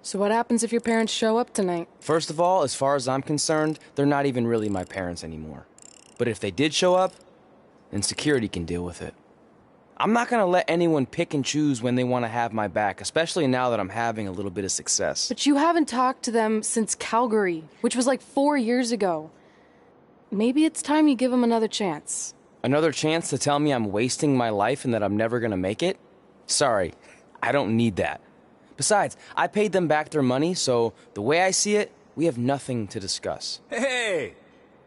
So what happens if your parents show up tonight? First of all, as far as I'm concerned, they're not even really my parents anymore. But if they did show up, then security can deal with it. I'm not gonna let anyone pick and choose when they want to have my back, especially now that I'm having a little bit of success. But you haven't talked to them since Calgary, which was like 4 years ago. Maybe it's time you give them another chance. Another chance to tell me I'm wasting my life and that I'm never gonna make it? Sorry, I don't need that. Besides, I paid them back their money, so the way I see it, we have nothing to discuss. Hey!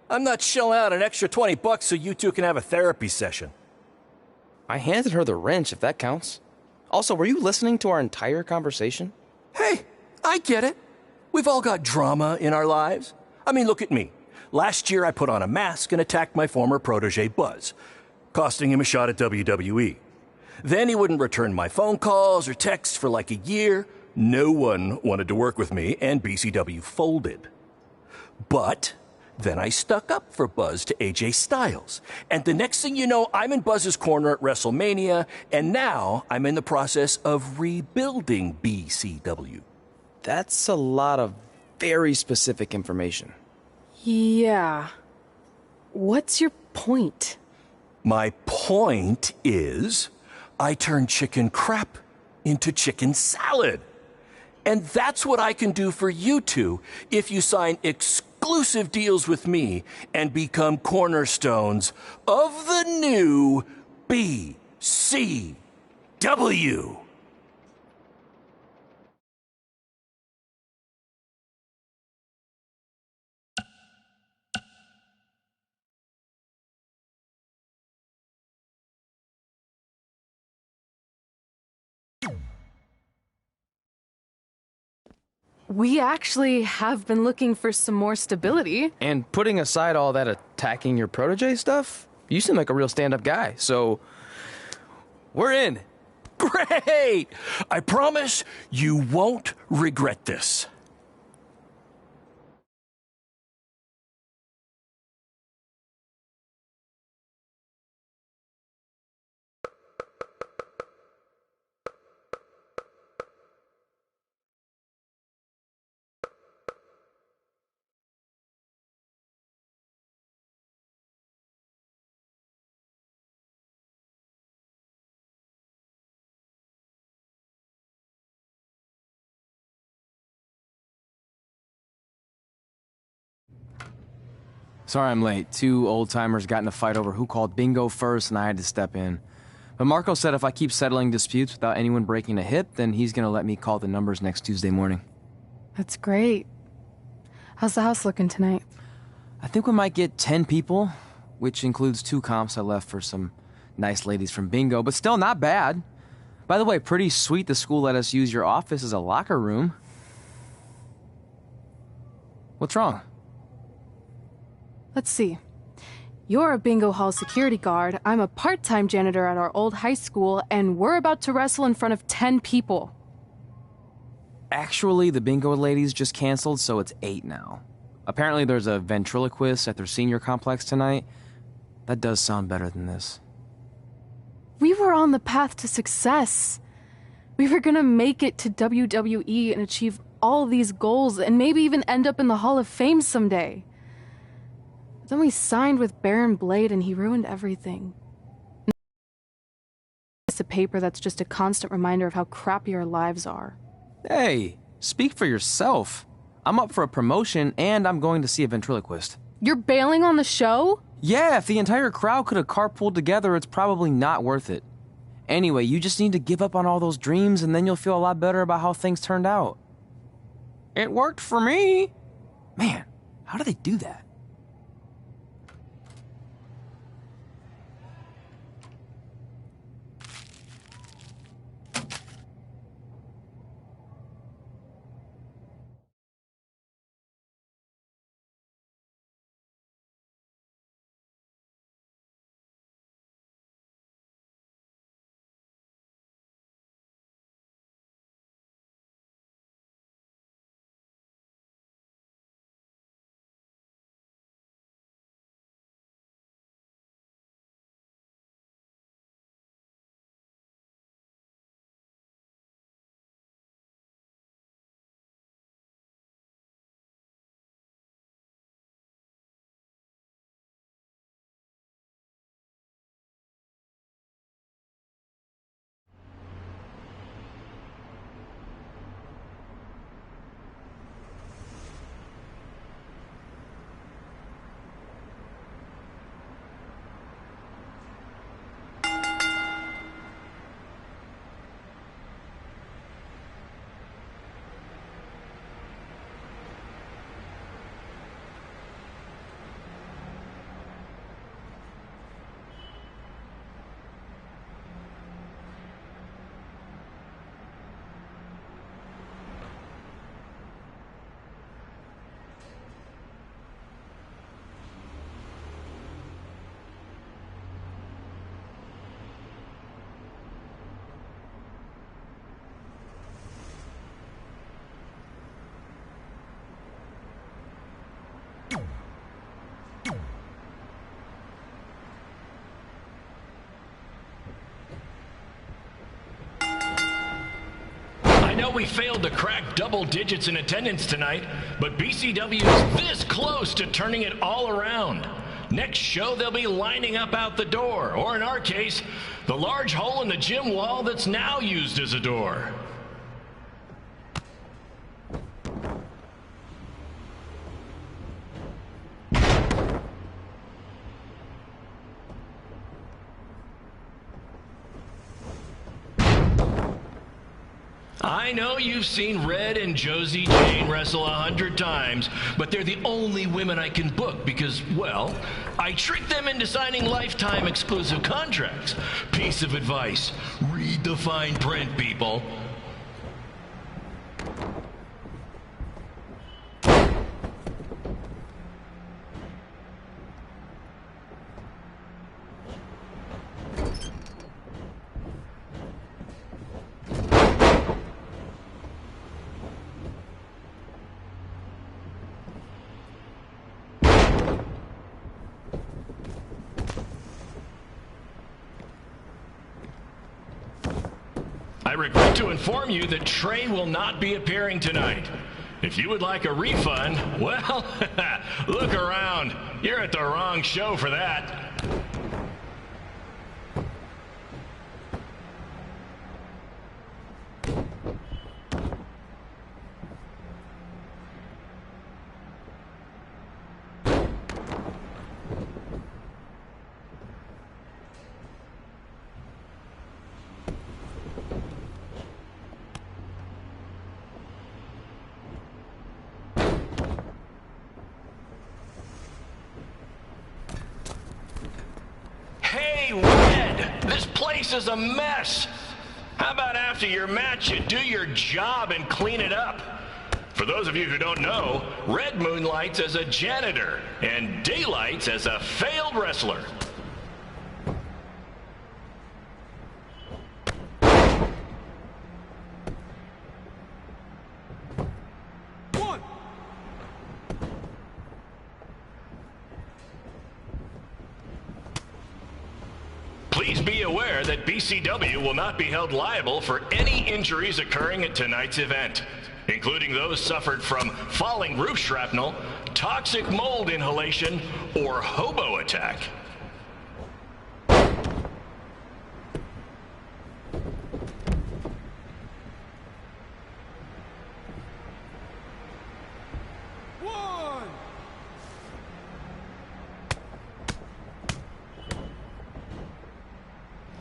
I'm not shelling out an extra $20 so you two can have a therapy session. I handed her the wrench, if that counts. Also, were you listening to our entire conversation? Hey, I get it. We've all got drama in our lives. I mean, look at me. Last year I put on a mask and attacked my former protege Buzz, costing him a shot at WWE. Then he wouldn't return my phone calls or texts for like a year. No one wanted to work with me, and BCW folded. But then I stuck up for Buzz to AJ Styles. And the next thing you know, I'm in Buzz's corner at WrestleMania, and now I'm in the process of rebuilding BCW. That's a lot of very specific information. Yeah. What's your point? My point is, I turned chicken crap into chicken salad. And that's what I can do for you two if you sign exclusive deals with me and become cornerstones of the new BCW. We actually have been looking for some more stability. And putting aside all that attacking your protege stuff, you seem like a real stand-up guy, so we're in. Great! I promise you won't regret this. Sorry I'm late. Two old-timers got in a fight over who called bingo first, and I had to step in. But Marco said if I keep settling disputes without anyone breaking a hip, then he's gonna let me call the numbers next Tuesday morning. That's great. How's the house looking tonight? I think we might get 10 people, which includes 2 comps I left for some nice ladies from bingo, but still not bad. By the way, pretty sweet the school let us use your office as a locker room. What's wrong? Let's see. You're a bingo hall security guard, I'm a part-time janitor at our old high school, and we're about to wrestle in front of 10 people. Actually, the bingo ladies just canceled, so it's 8 now. Apparently there's a ventriloquist at their senior complex tonight. That does sound better than this. We were on the path to success. We were gonna make it to WWE and achieve all these goals and maybe even end up in the Hall of Fame someday. But then we signed with Baron Blade and he ruined everything. It's a paper that's just a constant reminder of how crappy our lives are. Hey, speak for yourself. I'm up for a promotion and I'm going to see a ventriloquist. You're bailing on the show? Yeah, if the entire crowd could have carpooled together, it's probably not worth it. Anyway, you just need to give up on all those dreams and then you'll feel a lot better about how things turned out. It worked for me. Man, how do they do that? I know we failed to crack double digits in attendance tonight, but BCW is this close to turning it all around. Next show, they'll be lining up out the door, or in our case, the large hole in the gym wall that's now used as a door. I know you've seen Red and Josie Jane wrestle 100 times, but they're the only women I can book because, well, I tricked them into signing lifetime exclusive contracts. Piece of advice: read the fine print, people. I regret to inform you that Trey will not be appearing tonight. If you would like a refund, well, look around. You're at the wrong show for that. Hey, Red, this place is a mess. How about after your match, you do your job and clean it up? For those of you who don't know, Red moonlights as a janitor and daylights as a failed wrestler. Please be aware that BCW will not be held liable for any injuries occurring at tonight's event, including those suffered from falling roof shrapnel, toxic mold inhalation, or hobo attack.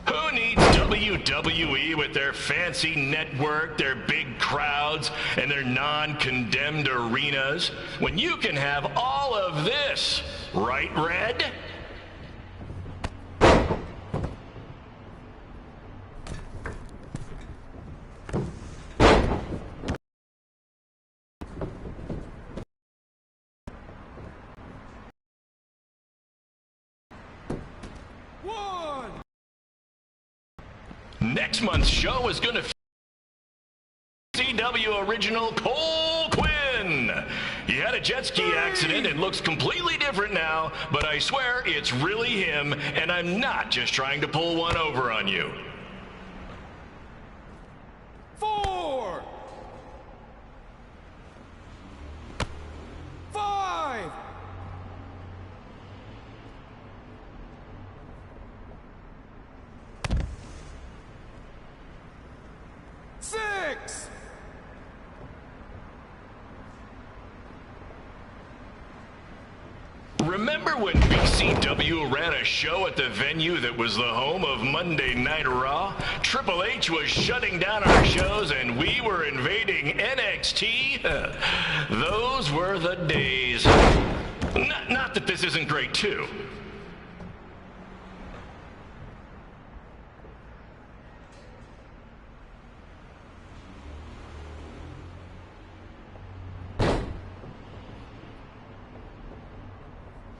Who needs WWE with their fancy network, their big crowds, and their non-condemned arenas, when you can have all of this, right, Red? Next month's show is going to feature CW original Cole Quinn. He had a jet ski accident and looks completely different now, but I swear it's really him, and I'm not just trying to pull one over on you. 4, 5, 6. Remember when BCW ran a show at the venue that was the home of Monday Night Raw? Triple H was shutting down our shows and we were invading NXT? Those were the days. Not that this isn't great too.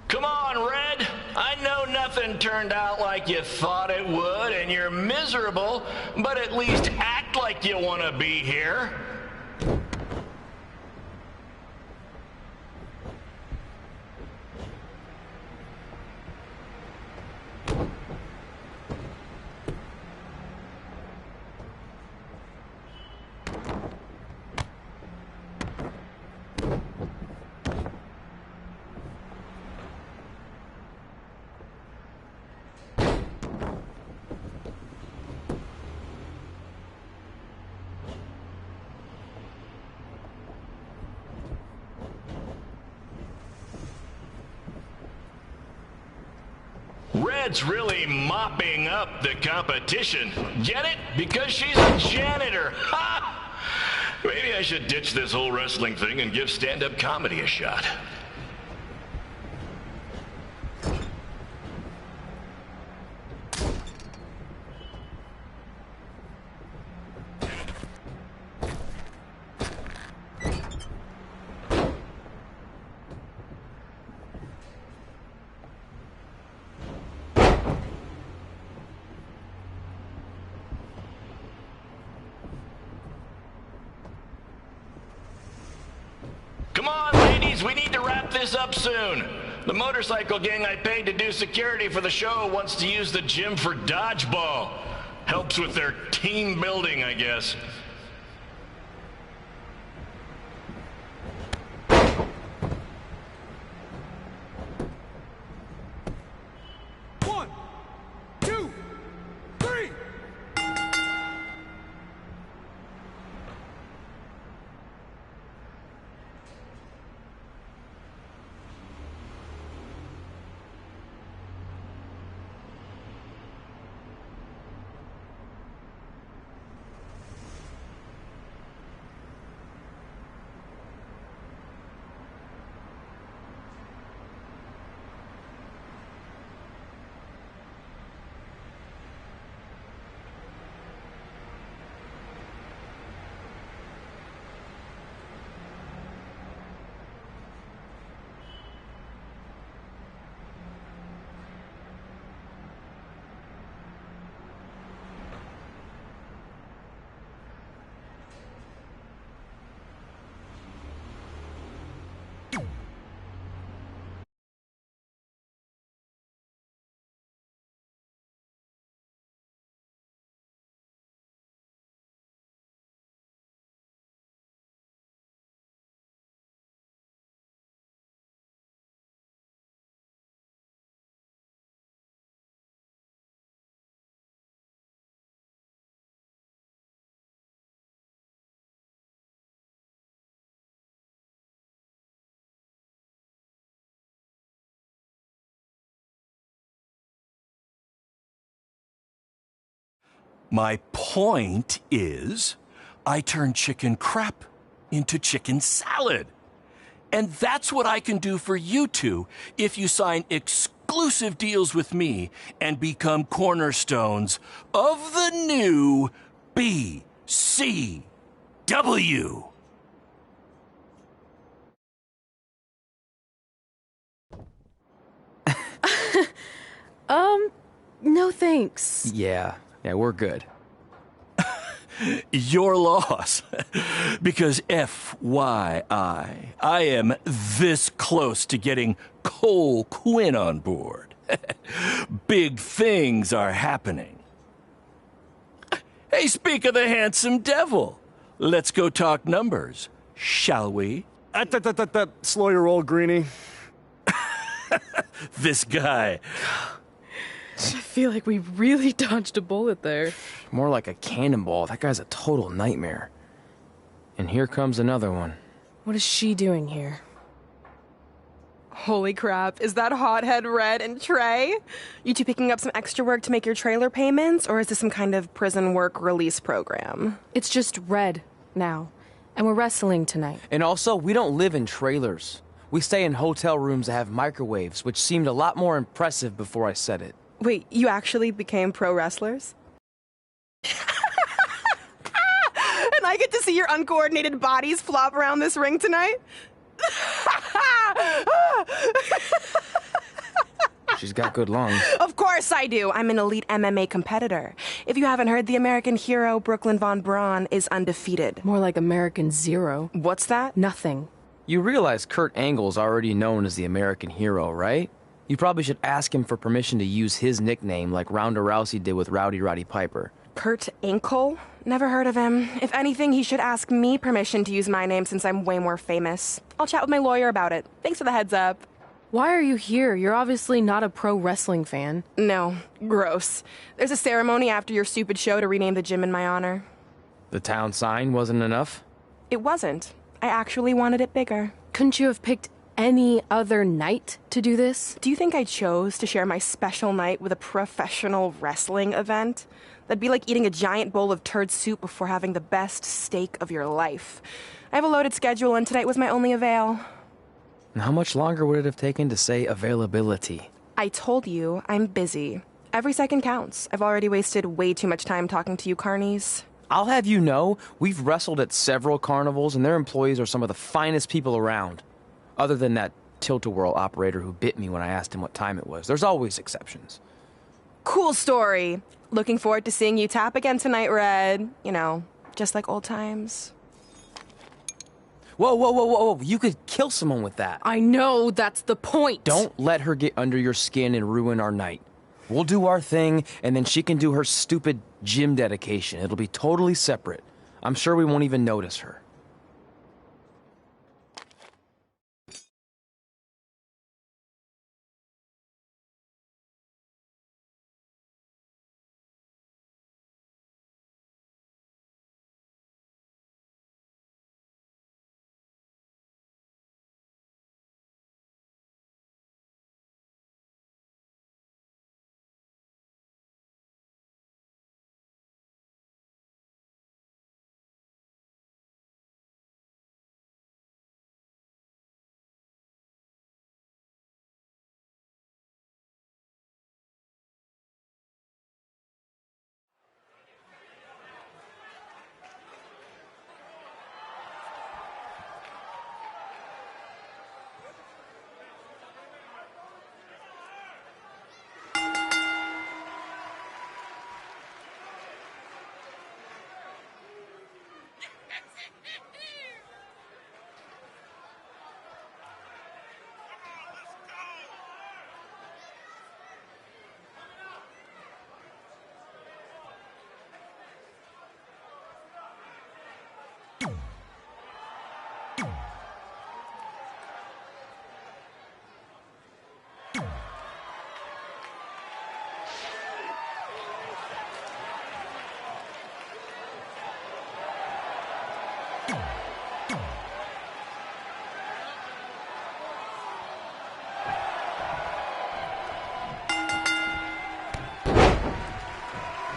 Come on, Red. I know nothing turned out like you thought it would, and you're miserable, but at least act like you want to be here. Red's really mopping up the competition. Get it? Because she's a janitor. Ha! Maybe I should ditch this whole wrestling thing and give stand-up comedy a shot. Come on, ladies, we need to wrap this up soon. The motorcycle gang I paid to do security for the show wants to use the gym for dodgeball. Helps with their team building, I guess. One, two, three. My point is, I turn chicken crap into chicken salad. And that's what I can do for you two if you sign exclusive deals with me and become cornerstones of the new BCW. No thanks. Yeah, we're good. Your loss. Because FYI, I am this close to getting Cole Quinn on board. Big things are happening. Hey, speak of the handsome devil. Let's go talk numbers, shall we? Slow your roll, Greenie. This guy. I feel like we really dodged a bullet there. More like a cannonball. That guy's a total nightmare. And here comes another one. What is she doing here? Holy crap, is that hothead Red and Trey? You two picking up some extra work to make your trailer payments, or is this some kind of prison work release program? It's just Red now. And we're wrestling tonight. And also, we don't live in trailers. We stay in hotel rooms that have microwaves, which seemed a lot more impressive before I said it. Wait, you actually became pro wrestlers? And I get to see your uncoordinated bodies flop around this ring tonight? She's got good lungs. Of course I do. I'm an elite MMA competitor. If you haven't heard, the American hero, Brooklyn Von Braun, is undefeated. More like American Zero. What's that? Nothing. You realize Kurt Angle's already known as the American hero, right? You probably should ask him for permission to use his nickname like Ronda Rousey did with Rowdy Roddy Piper. Kurt Angle? Never heard of him. If anything, he should ask me permission to use my name since I'm way more famous. I'll chat with my lawyer about it. Thanks for the heads up. Why are you here? You're obviously not a pro wrestling fan. No, gross. There's a ceremony after your stupid show to rename the gym in my honor. The town sign wasn't enough? It wasn't. I actually wanted it bigger. Couldn't you have picked any other night to do this? Do you think I chose to share my special night with a professional wrestling event? That'd be like eating a giant bowl of turd soup before having the best steak of your life. I have a loaded schedule, and tonight was my only avail. And how much longer would it have taken to say availability? I told you, I'm busy. Every second counts. I've already wasted way too much time talking to you carnies. I'll have you know, we've wrestled at several carnivals, and their employees are some of the finest people around. Other than that tilt-a-whirl operator who bit me when I asked him what time it was. There's always exceptions. Cool story. Looking forward to seeing you tap again tonight, Red. You know, just like old times. Whoa, whoa, whoa, whoa, whoa. You could kill someone with that. I know, that's the point. Don't let her get under your skin and ruin our night. We'll do our thing, and then she can do her stupid gym dedication. It'll be totally separate. I'm sure we won't even notice her.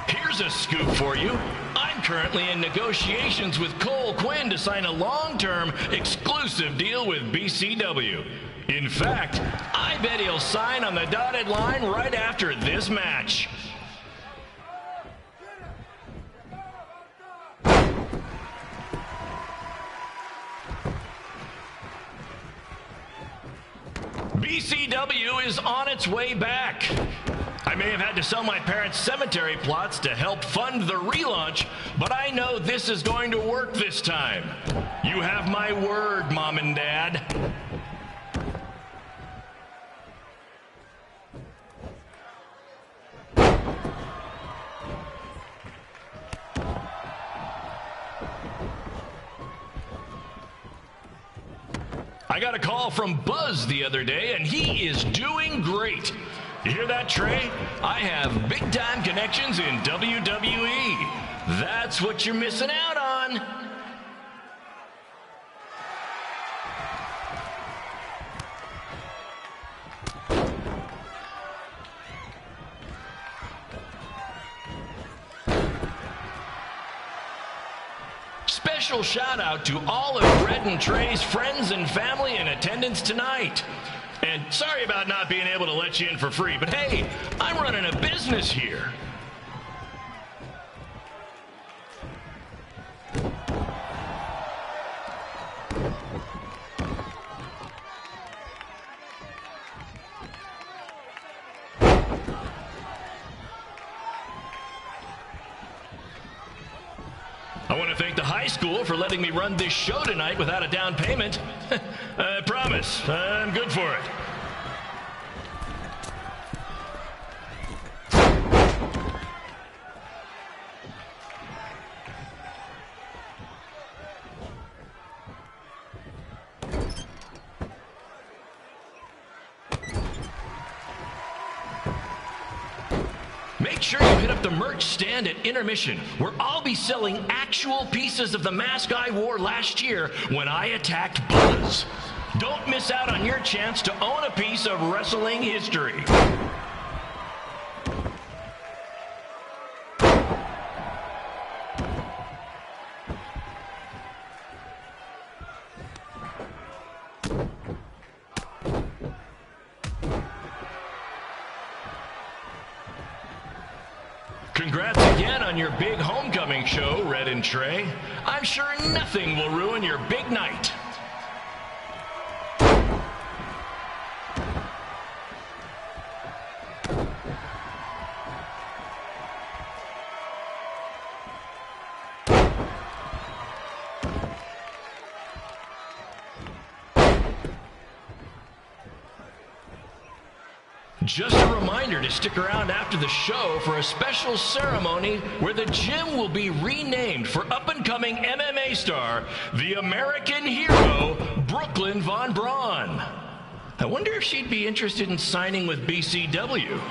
Here's a scoop for you. I'm currently in negotiations with Cole Quinn to sign a long-term, exclusive deal with BCW. In fact, I bet he'll sign on the dotted line right after this match. BCW is on its way back. I may have had to sell my parents' cemetery plots to help fund the relaunch, but I know this is going to work this time. You have my word, Mom and Dad. I got a call from Buzz the other day, and he is doing great. You hear that, Trey? I have big-time connections in WWE. That's what you're missing out on. Special shout out to all of Brett and Trey's friends and family in attendance tonight. And sorry about not being able to let you in for free, but hey, I'm running a business here. I want to thank the high school for letting me run this show tonight without a down payment. I promise, I'm good for it. Make sure you hit up the merch stand at intermission, where I'll be selling actual pieces of the mask I wore last year when I attacked Buzz. Don't miss out on your chance to own a piece of wrestling history. Congrats again on your big homecoming show, Red and Trey. I'm sure nothing will ruin your big night. Just a reminder to stick around after the show for a special ceremony where the gym will be renamed for up-and-coming MMA star, the American hero, Brooklyn Von Braun. I wonder if she'd be interested in signing with BCW.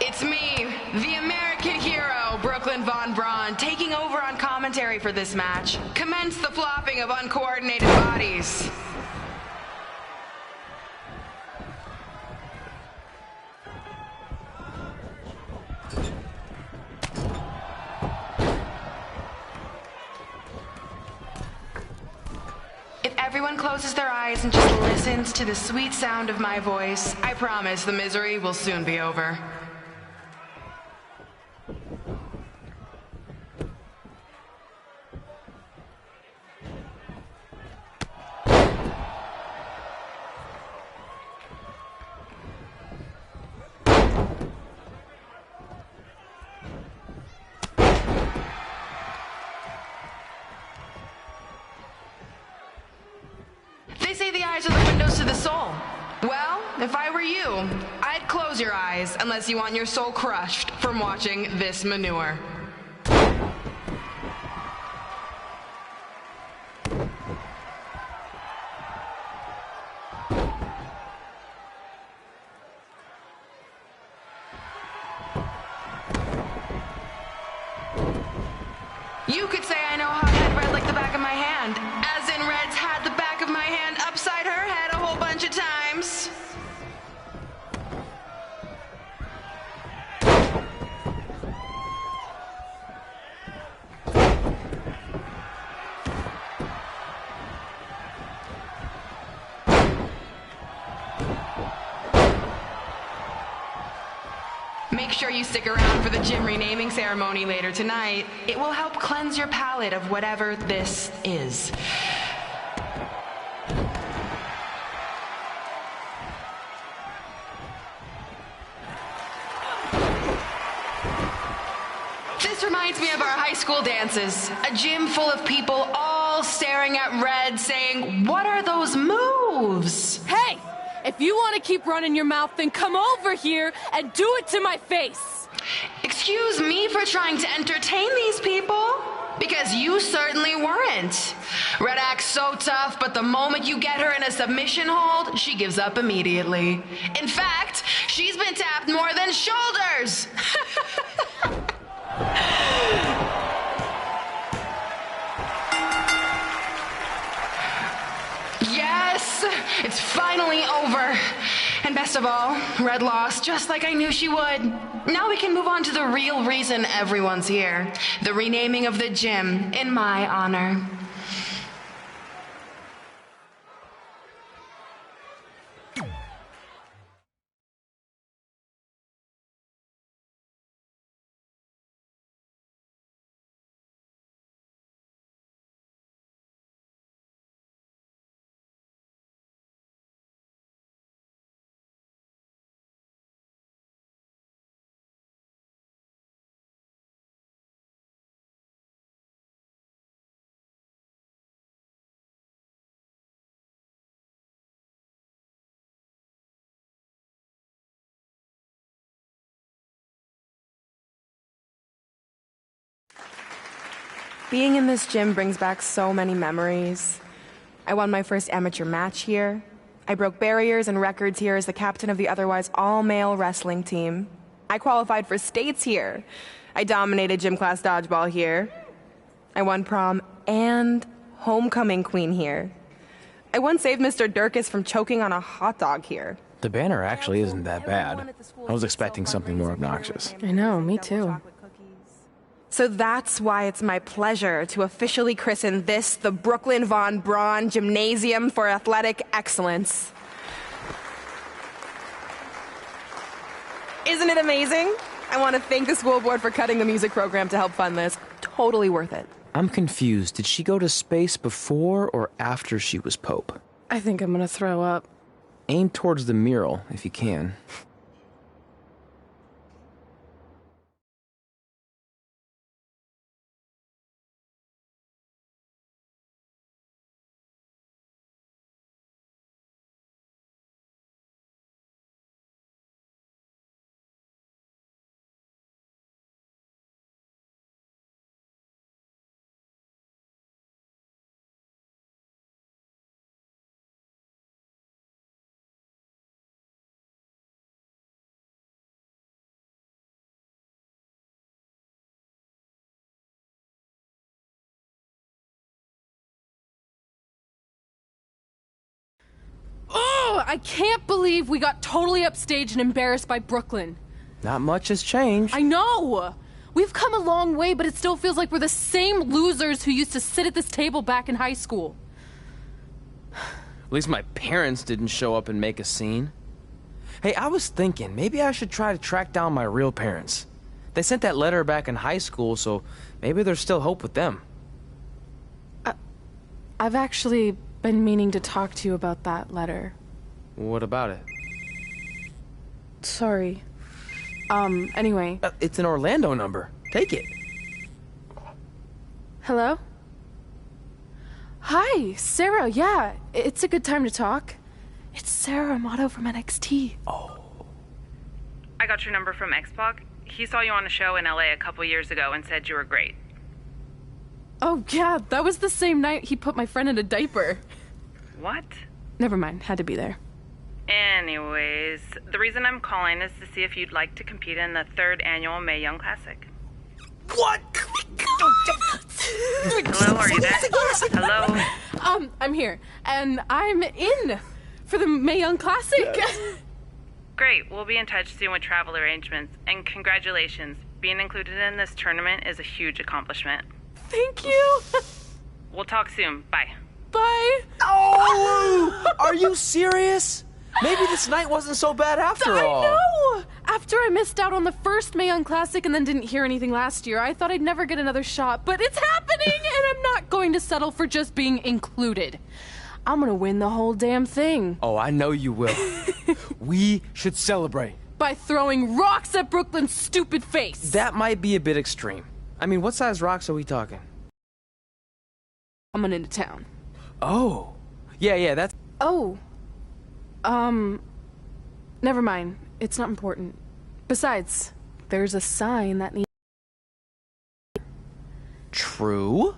It's me, the American hero, Brooklyn Von Braun, taking over on commentary for this match. Commence the flopping of uncoordinated bodies. If everyone closes their eyes and just listens to the sweet sound of my voice, I promise the misery will soon be over. They say the eyes are the windows to the soul. Well, if I were you, I'd close your eyes unless you want your soul crushed from watching this manure. You could say I know hot-head red like the back of my hand, as in Red's had the back of my hand upside her head a whole bunch of times. Make sure you stick around for the gym renaming ceremony later tonight. It will help cleanse your palate of whatever this is. This reminds me of our high school dances. A gym full of people all all staring at Red, saying, "What are those moves?" Hey, if you want to keep running your mouth, then come over here and do it to my face. Excuse me for trying to entertain these people? Because you certainly weren't. Red acts so tough, but the moment you get her in a submission hold, she gives up immediately. In fact, she's been tapped more than shoulders. Yes, it's finally over. And best of all, Red lost just like I knew she would. Now we can move on to the real reason everyone's here. The renaming of the gym in my honor. Being in this gym brings back so many memories. I won my first amateur match here. I broke barriers and records here as the captain of the otherwise all-male wrestling team. I qualified for states here. I dominated gym class dodgeball here. I won prom and homecoming queen here. I once saved Mr. Durkis from choking on a hot dog here. The banner actually isn't that bad. I was expecting something more obnoxious. I know, me too. So that's why it's my pleasure to officially christen this the Brooklyn Von Braun Gymnasium for Athletic Excellence. Isn't it amazing? I want to thank the school board for cutting the music program to help fund this. Totally worth it. I'm confused. Did she go to space before or after she was Pope? I think I'm gonna throw up. Aim towards the mural, if you can. Oh, I can't believe we got totally upstaged and embarrassed by Brooklyn. Not much has changed. I know! We've come a long way, but it still feels like we're the same losers who used to sit at this table back in high school. At least my parents didn't show up and make a scene. Hey, I was thinking, maybe I should try to track down my real parents. They sent that letter back in high school, so maybe there's still hope with them. I've actually been meaning to talk to you about that letter. What about it? Sorry. Anyway. It's an Orlando number. Take it. Hello? Hi, Sarah, yeah. It's a good time to talk. It's Sarah Amato from NXT. Oh. I got your number from Xbox. He saw you on a show in LA a couple years ago and said you were great. Oh, yeah, that was the same night he put my friend in a diaper. What? Never mind, had to be there. Anyways, the reason I'm calling is to see if you'd like to compete in the 3rd annual Mae Young Classic. What? Hello, are you there? Hello? I'm here, and I'm in for the Mae Young Classic. Great, we'll be in touch soon with travel arrangements, and congratulations. Being included in this tournament is a huge accomplishment. Thank you. We'll talk soon. Bye. Bye. Oh! Are you serious? Maybe this night wasn't so bad after all. I know! After I missed out on the first Mae Young Classic and then didn't hear anything last year, I thought I'd never get another shot, but it's happening, and I'm not going to settle for just being included. I'm gonna win the whole damn thing. Oh, I know you will. We should celebrate. By throwing rocks at Brooklyn's stupid face. That might be a bit extreme. I mean, what size rocks are we talking? coming into town. Oh. Yeah, that's... Oh. Never mind. It's not important. Besides, there's a sign that needs... True.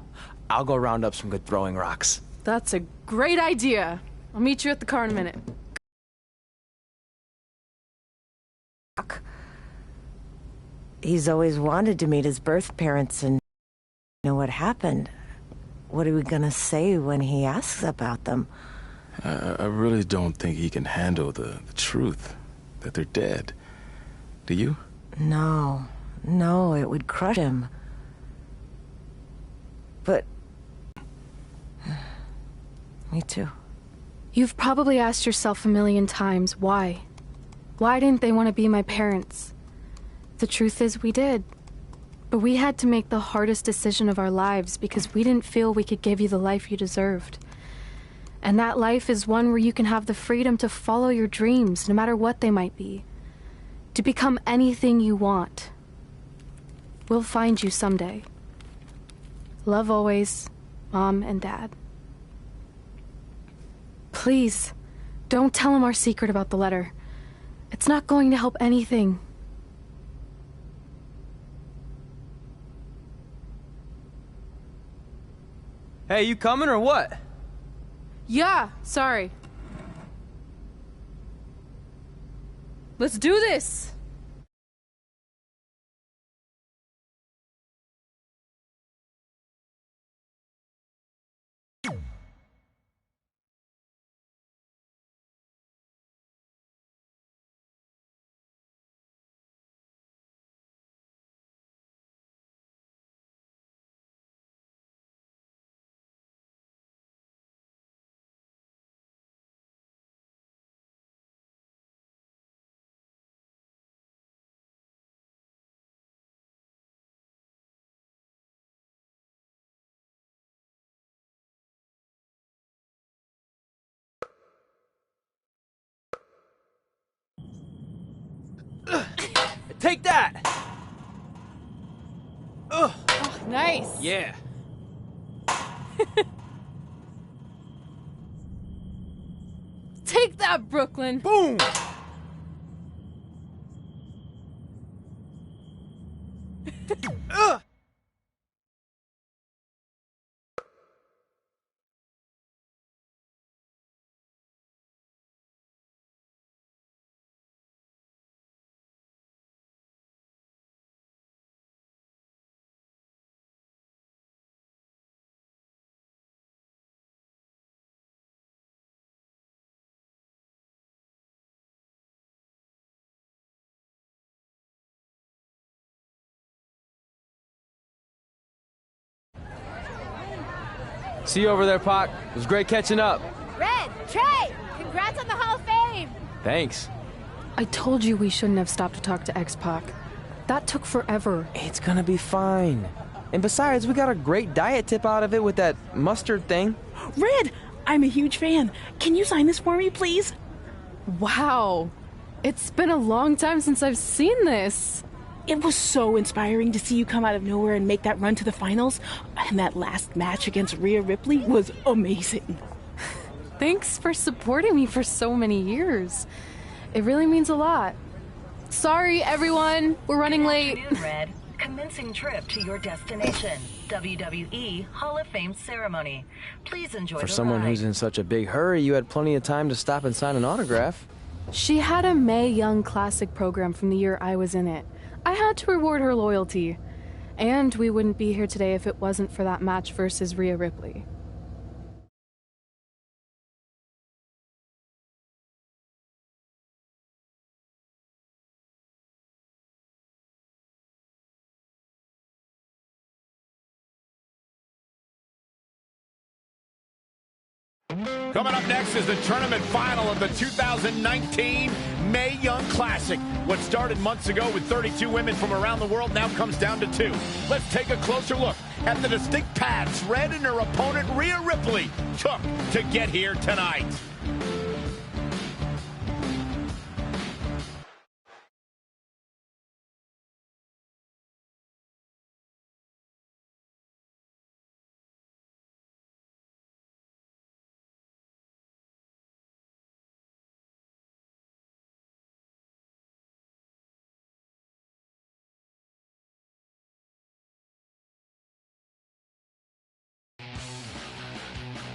I'll go round up some good throwing rocks. That's a great idea. I'll meet you at the car in a minute. He's always wanted to meet his birth parents and know what happened. What are we gonna say when he asks about them? I really don't think he can handle the truth, that they're dead. Do you? No, it would crush him. But... me too. You've probably asked yourself a million times, why? Why didn't they want to be my parents? The truth is, we did. But we had to make the hardest decision of our lives because we didn't feel we could give you the life you deserved. And that life is one where you can have the freedom to follow your dreams, no matter what they might be. To become anything you want. We'll find you someday. Love always, Mom and Dad. Please, don't tell him our secret about the letter. It's not going to help anything. Hey, you coming or what? Yeah, sorry. Let's do this! Take that! Ugh. Oh, nice! Yeah. Take that, Brooklyn! Boom! Ugh. See you over there, Pac. It was great catching up. Red, Trey, congrats on the Hall of Fame. Thanks. I told you we shouldn't have stopped to talk to X-Pac. That took forever. It's gonna be fine. And besides, we got a great diet tip out of it with that mustard thing. Red, I'm a huge fan. Can you sign this for me, please? Wow. It's been a long time since I've seen this. It was so inspiring to see you come out of nowhere and make that run to the finals. And that last match against Rhea Ripley was amazing. Thanks for supporting me for so many years. It really means a lot. Sorry, everyone. We're running late. Good afternoon, Red. Commencing trip to your destination. WWE Hall of Fame ceremony. Please enjoy For the someone ride. who's in such a big hurry, you had plenty of time to stop and sign an autograph. She had a Mae Young Classic program from the year I was in it. I had to reward her loyalty. And we wouldn't be here today if it wasn't for that match versus Rhea Ripley. Coming up next is the tournament final of the 2019 Mae Young Classic. What started months ago with 32 women from around the world now comes down to 2. Let's take a closer look at the distinct paths Red and her opponent Rhea Ripley took to get here tonight.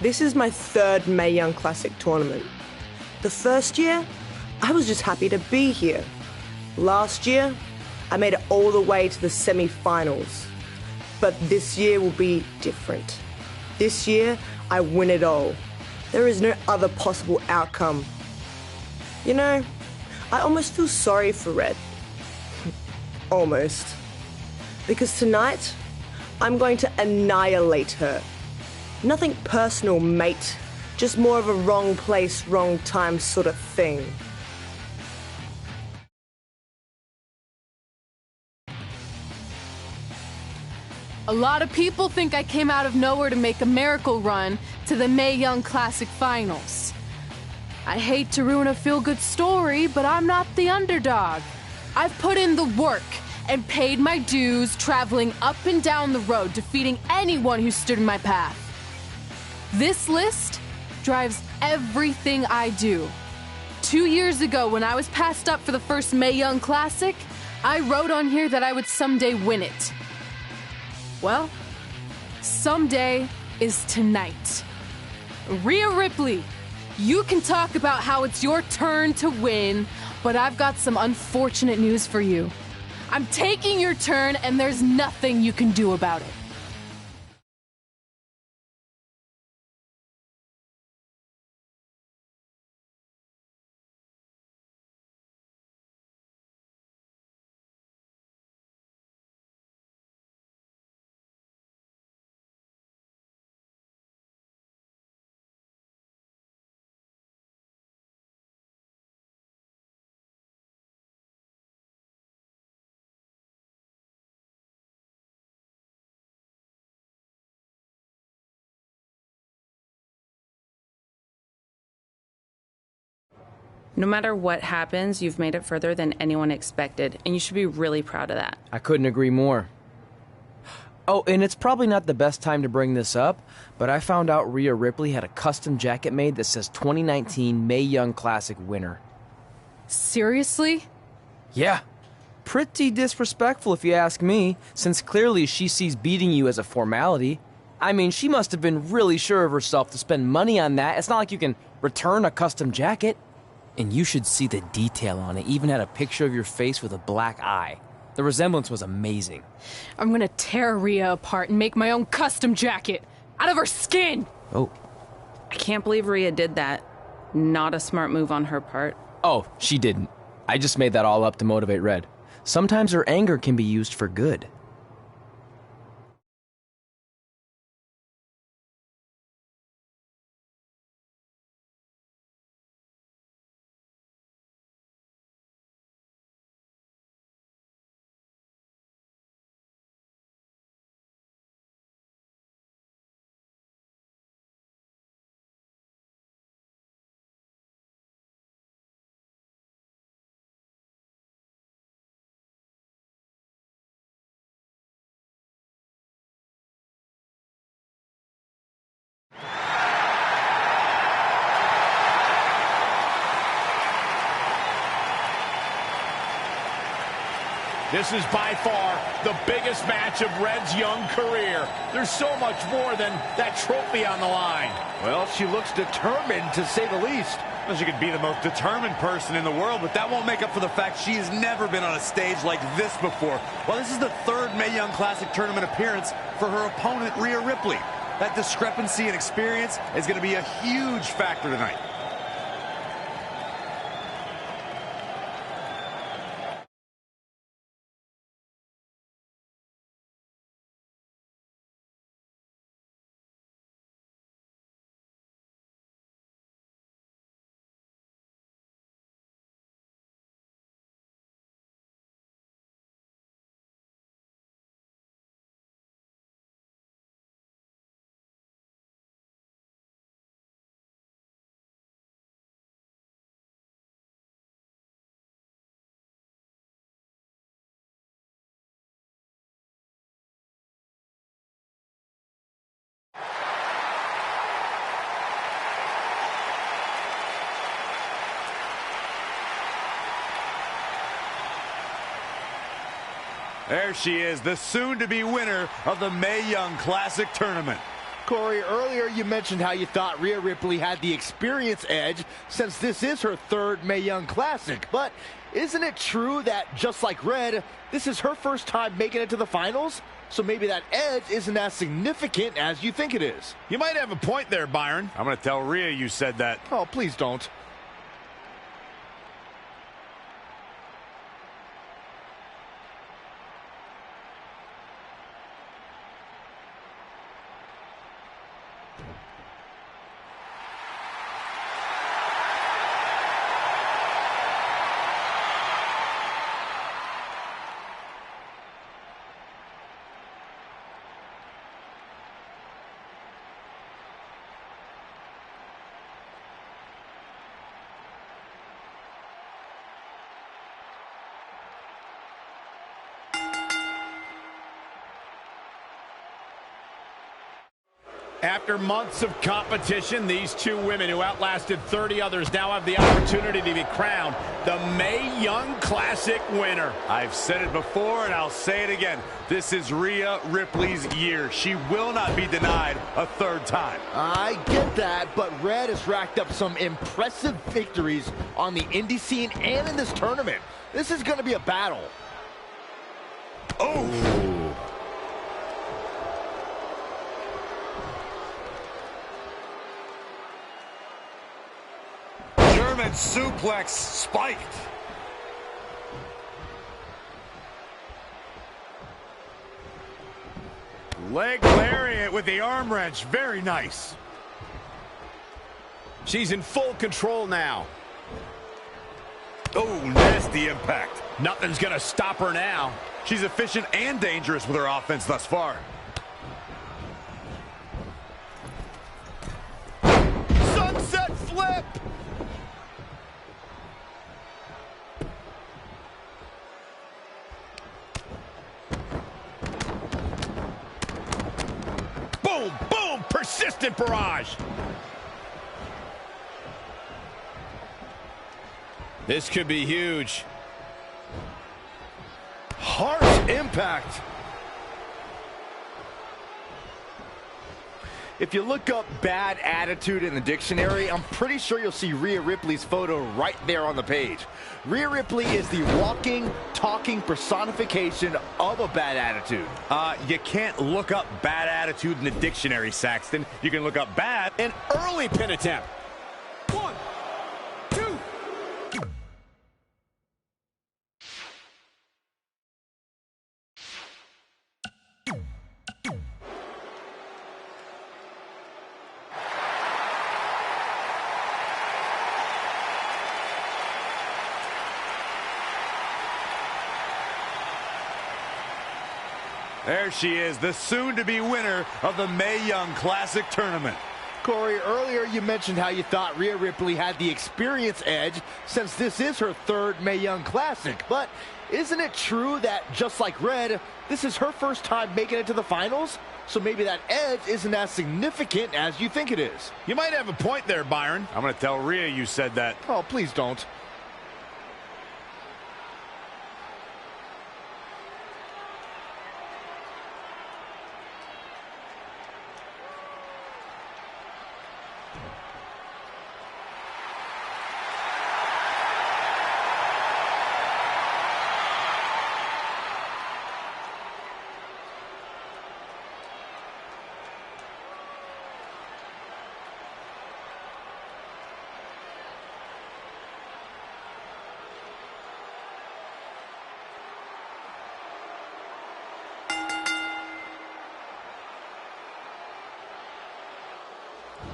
This is my third Mae Young Classic tournament. The first year, I was just happy to be here. Last year, I made it all the way to the semi-finals. But this year will be different. This year, I win it all. There is no other possible outcome. You know, I almost feel sorry for Red. Almost. Because tonight, I'm going to annihilate her. Nothing personal, mate. Just more of a wrong place, wrong time sort of thing. A lot of people think I came out of nowhere to make a miracle run to the Mae Young Classic Finals. I hate to ruin a feel-good story, but I'm not the underdog. I've put in the work and paid my dues traveling up and down the road, defeating anyone who stood in my path. This list drives everything I do. 2 years ago, when I was passed up for the first Mae Young Classic, I wrote on here that I would someday win it. Well, someday is tonight. Rhea Ripley, you can talk about how it's your turn to win, but I've got some unfortunate news for you. I'm taking your turn, and there's nothing you can do about it. No matter what happens, you've made it further than anyone expected, and you should be really proud of that. I couldn't agree more. Oh, and it's probably not the best time to bring this up, but I found out Rhea Ripley had a custom jacket made that says 2019 Mae Young Classic winner. Seriously? Yeah. Pretty disrespectful if you ask me, since clearly she sees beating you as a formality. I mean, she must have been really sure of herself to spend money on that. It's not like you can return a custom jacket. And you should see the detail on it. Even had a picture of your face with a black eye. The resemblance was amazing. I'm gonna tear Rhea apart and make my own custom jacket out of her skin! Oh. I can't believe Rhea did that. Not a smart move on her part. Oh, she didn't. I just made that all up to motivate Red. Sometimes her anger can be used for good. This is by far the biggest match of Red's young career. There's so much more than that trophy on the line. Well, she looks determined, to say the least. Well, she could be the most determined person in the world, but that won't make up for the fact she has never been on a stage like this before. Well, this is the third Mae Young Classic tournament appearance for her opponent, Rhea Ripley. That discrepancy in experience is going to be a huge factor tonight. There she is, the soon-to-be winner of the Mae Young Classic Tournament. Corey, earlier you mentioned how you thought Rhea Ripley had the experience edge since this is her third Mae Young Classic. But isn't it true that, just like Red, this is her first time making it to the finals? So maybe that edge isn't as significant as you think it is. You might have a point there, Byron. I'm going to tell Rhea you said that. Oh, please don't. After months of competition, these two women who outlasted 30 others now have the opportunity to be crowned the Mae Young Classic winner. I've said it before and I'll say it again. This is Rhea Ripley's year. She will not be denied a third time. I get that, but Red has racked up some impressive victories on the indie scene and in this tournament. This is going to be a battle. Oh! German suplex spiked. Leg lariat with the arm wrench. Very nice. She's in full control now. Oh, nasty impact. Nothing's going to stop her now. She's efficient and dangerous with her offense thus far. Sunset flip. Boom, boom, persistent barrage. This could be huge. Harsh impact. If you look up bad attitude in the dictionary, I'm pretty sure you'll see Rhea Ripley's photo right there on the page. Rhea Ripley is the walking, talking personification of a bad attitude. You can't look up bad attitude in the dictionary, Saxton. You can look up bad. An early pin attempt. 1, 2. There she is, the soon-to-be winner of the Mae Young Classic Tournament. Corey, earlier you mentioned how you thought Rhea Ripley had the experience edge since this is her third Mae Young Classic. But isn't it true that, just like Red, this is her first time making it to the finals? So maybe that edge isn't as significant as you think it is. You might have a point there, Byron. I'm going to tell Rhea you said that. Oh, please don't.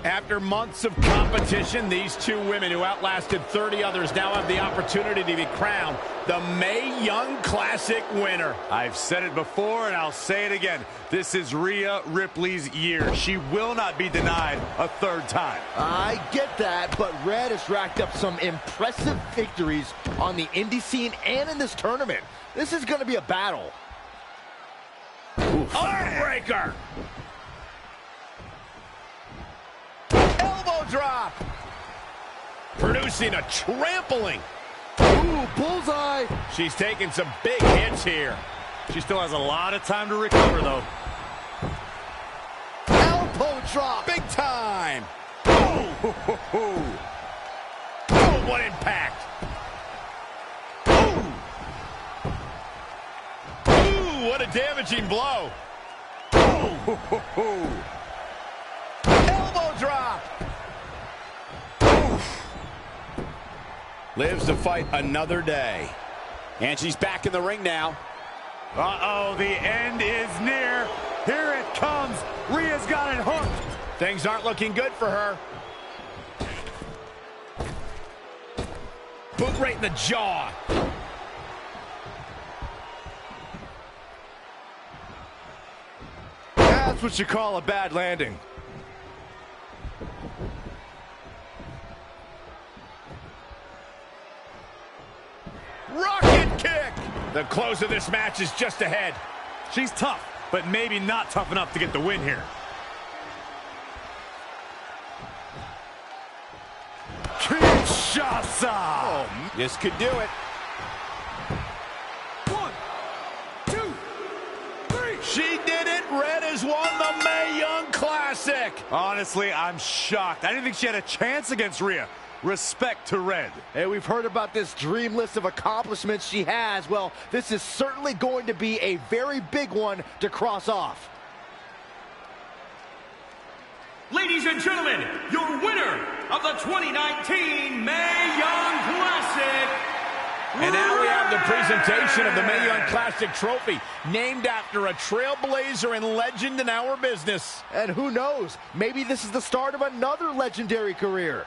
After months of competition, these two women who outlasted 30 others now have the opportunity to be crowned the Mae Young Classic winner. I've said it before and I'll say it again. This is Rhea Ripley's year. She will not be denied a third time. I get that, but Red has racked up some impressive victories on the indie scene and in this tournament. This is going to be a battle. Armbreaker! Elbow drop! Producing a trampling. Ooh, bullseye! She's taking some big hits here. She still has a lot of time to recover, though. Elbow drop. Big time. Oh, oh, what impact. Ooh, what a damaging blow. Elbow drop. Oof. Lives to fight another day. And she's back in the ring now. Uh-oh, the end is near. Here it comes. Rhea's got it hooked. Things aren't looking good for her. Boot right in the jaw. That's what you call a bad landing. Rocket kick! The close of this match is just ahead. She's tough, but maybe not tough enough to get the win here. Kinshasa! Oh, this could do it. 1, 2, 3. She did it. Red has won the Mae Young Classic. Honestly, I'm shocked. I didn't think she had a chance against Rhea. Respect to Red. Hey, we've heard about this dream list of accomplishments she has. Well, this is certainly going to be a very big one to cross off. Ladies and gentlemen, your winner of the 2019 Mae Young Classic. And now we have the presentation of the Mae Young Classic trophy, named after a trailblazer and legend in our business. And who knows, maybe this is the start of another legendary career.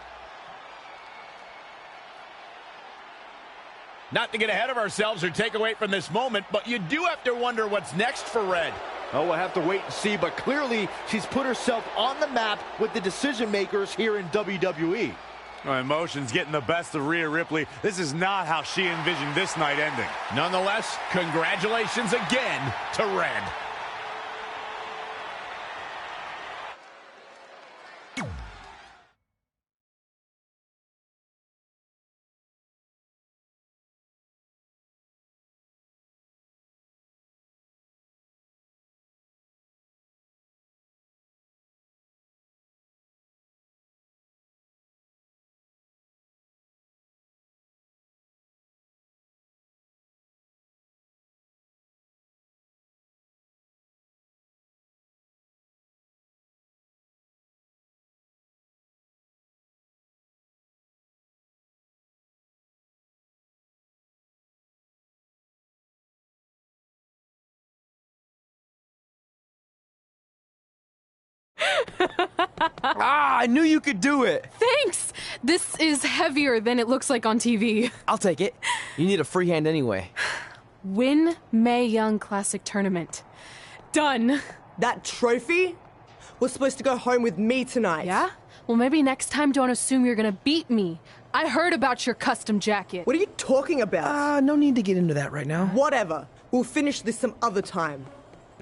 Not to get ahead of ourselves or take away from this moment, but you do have to wonder what's next for Red. Oh, we'll have to wait and see, but clearly she's put herself on the map with the decision makers here in WWE. Emotions getting the best of Rhea Ripley. This is not how she envisioned this night ending. Nonetheless, congratulations again to Red. I knew you could do it. Thanks! This is heavier than it looks like on TV. I'll take it. You need a free hand anyway. Win Mae Young Classic Tournament. Done. That trophy was supposed to go home with me tonight. Yeah? Well, maybe next time don't assume you're gonna beat me. I heard about your custom jacket. What are you talking about? No need to get into that right now. Whatever. We'll finish this some other time.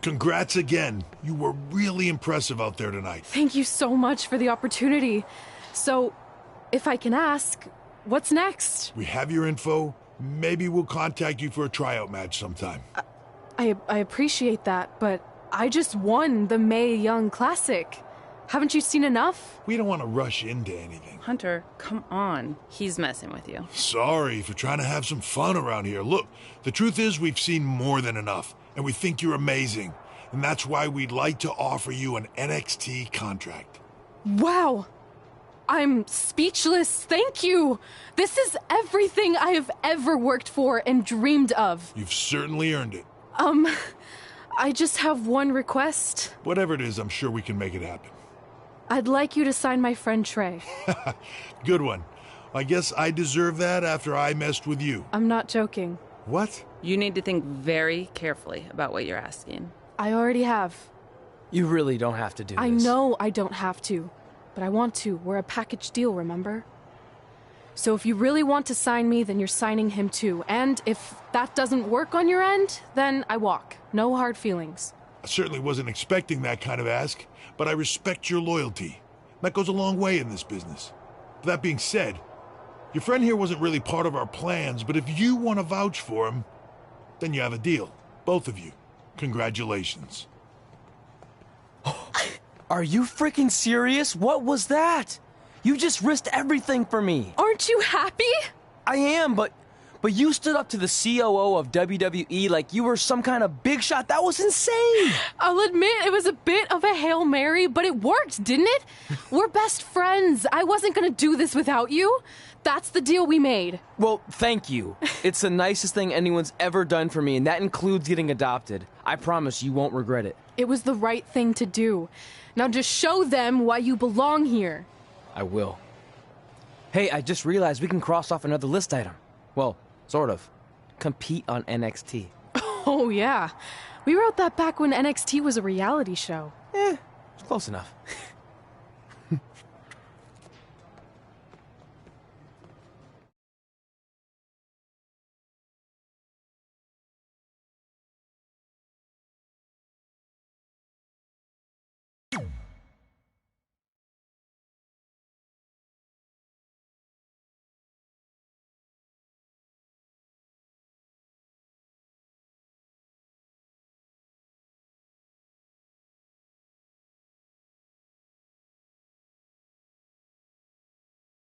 Congrats again. You were really impressive out there tonight. Thank you so much for the opportunity. So, if I can ask, what's next? We have your info. Maybe we'll contact you for a tryout match sometime. I appreciate that, but I just won the Mae Young Classic. Haven't you seen enough? We don't want to rush into anything. Hunter, come on. He's messing with you. Sorry for trying to have some fun around here. Look, the truth is we've seen more than enough, and we think you're amazing. And that's why we'd like to offer you an NXT contract. Wow. I'm speechless. Thank you. This is everything I have ever worked for and dreamed of. You've certainly earned it. I just have one request. Whatever it is, I'm sure we can make it happen. I'd like you to sign my friend Trey. Good one. I guess I deserve that after I messed with you. I'm not joking. What? You need to think very carefully about what you're asking. I already have. You really don't have to do this. I know I don't have to, but I want to. We're a package deal, remember? So if you really want to sign me, then you're signing him too. And if that doesn't work on your end, then I walk. No hard feelings. I certainly wasn't expecting that kind of ask, but I respect your loyalty. That goes a long way in this business. That being said, your friend here wasn't really part of our plans, but if you want to vouch for him, then you have a deal. Both of you. Congratulations. Are you freaking serious? What was that? You just risked everything for me. Aren't you happy? I am, but you stood up to the COO of WWE like you were some kind of big shot. That was insane. I'll admit it was a bit of a Hail Mary, but it worked, didn't it? We're best friends. I wasn't gonna do this without you. That's the deal we made. Well, thank you. It's the nicest thing anyone's ever done for me, and that includes getting adopted. I promise you won't regret it. It was the right thing to do. Now just show them why you belong here. I will. Hey, I just realized we can cross off another list item. Well, sort of. Compete on NXT. Oh, yeah. We wrote that back when NXT was a reality show. It's close enough.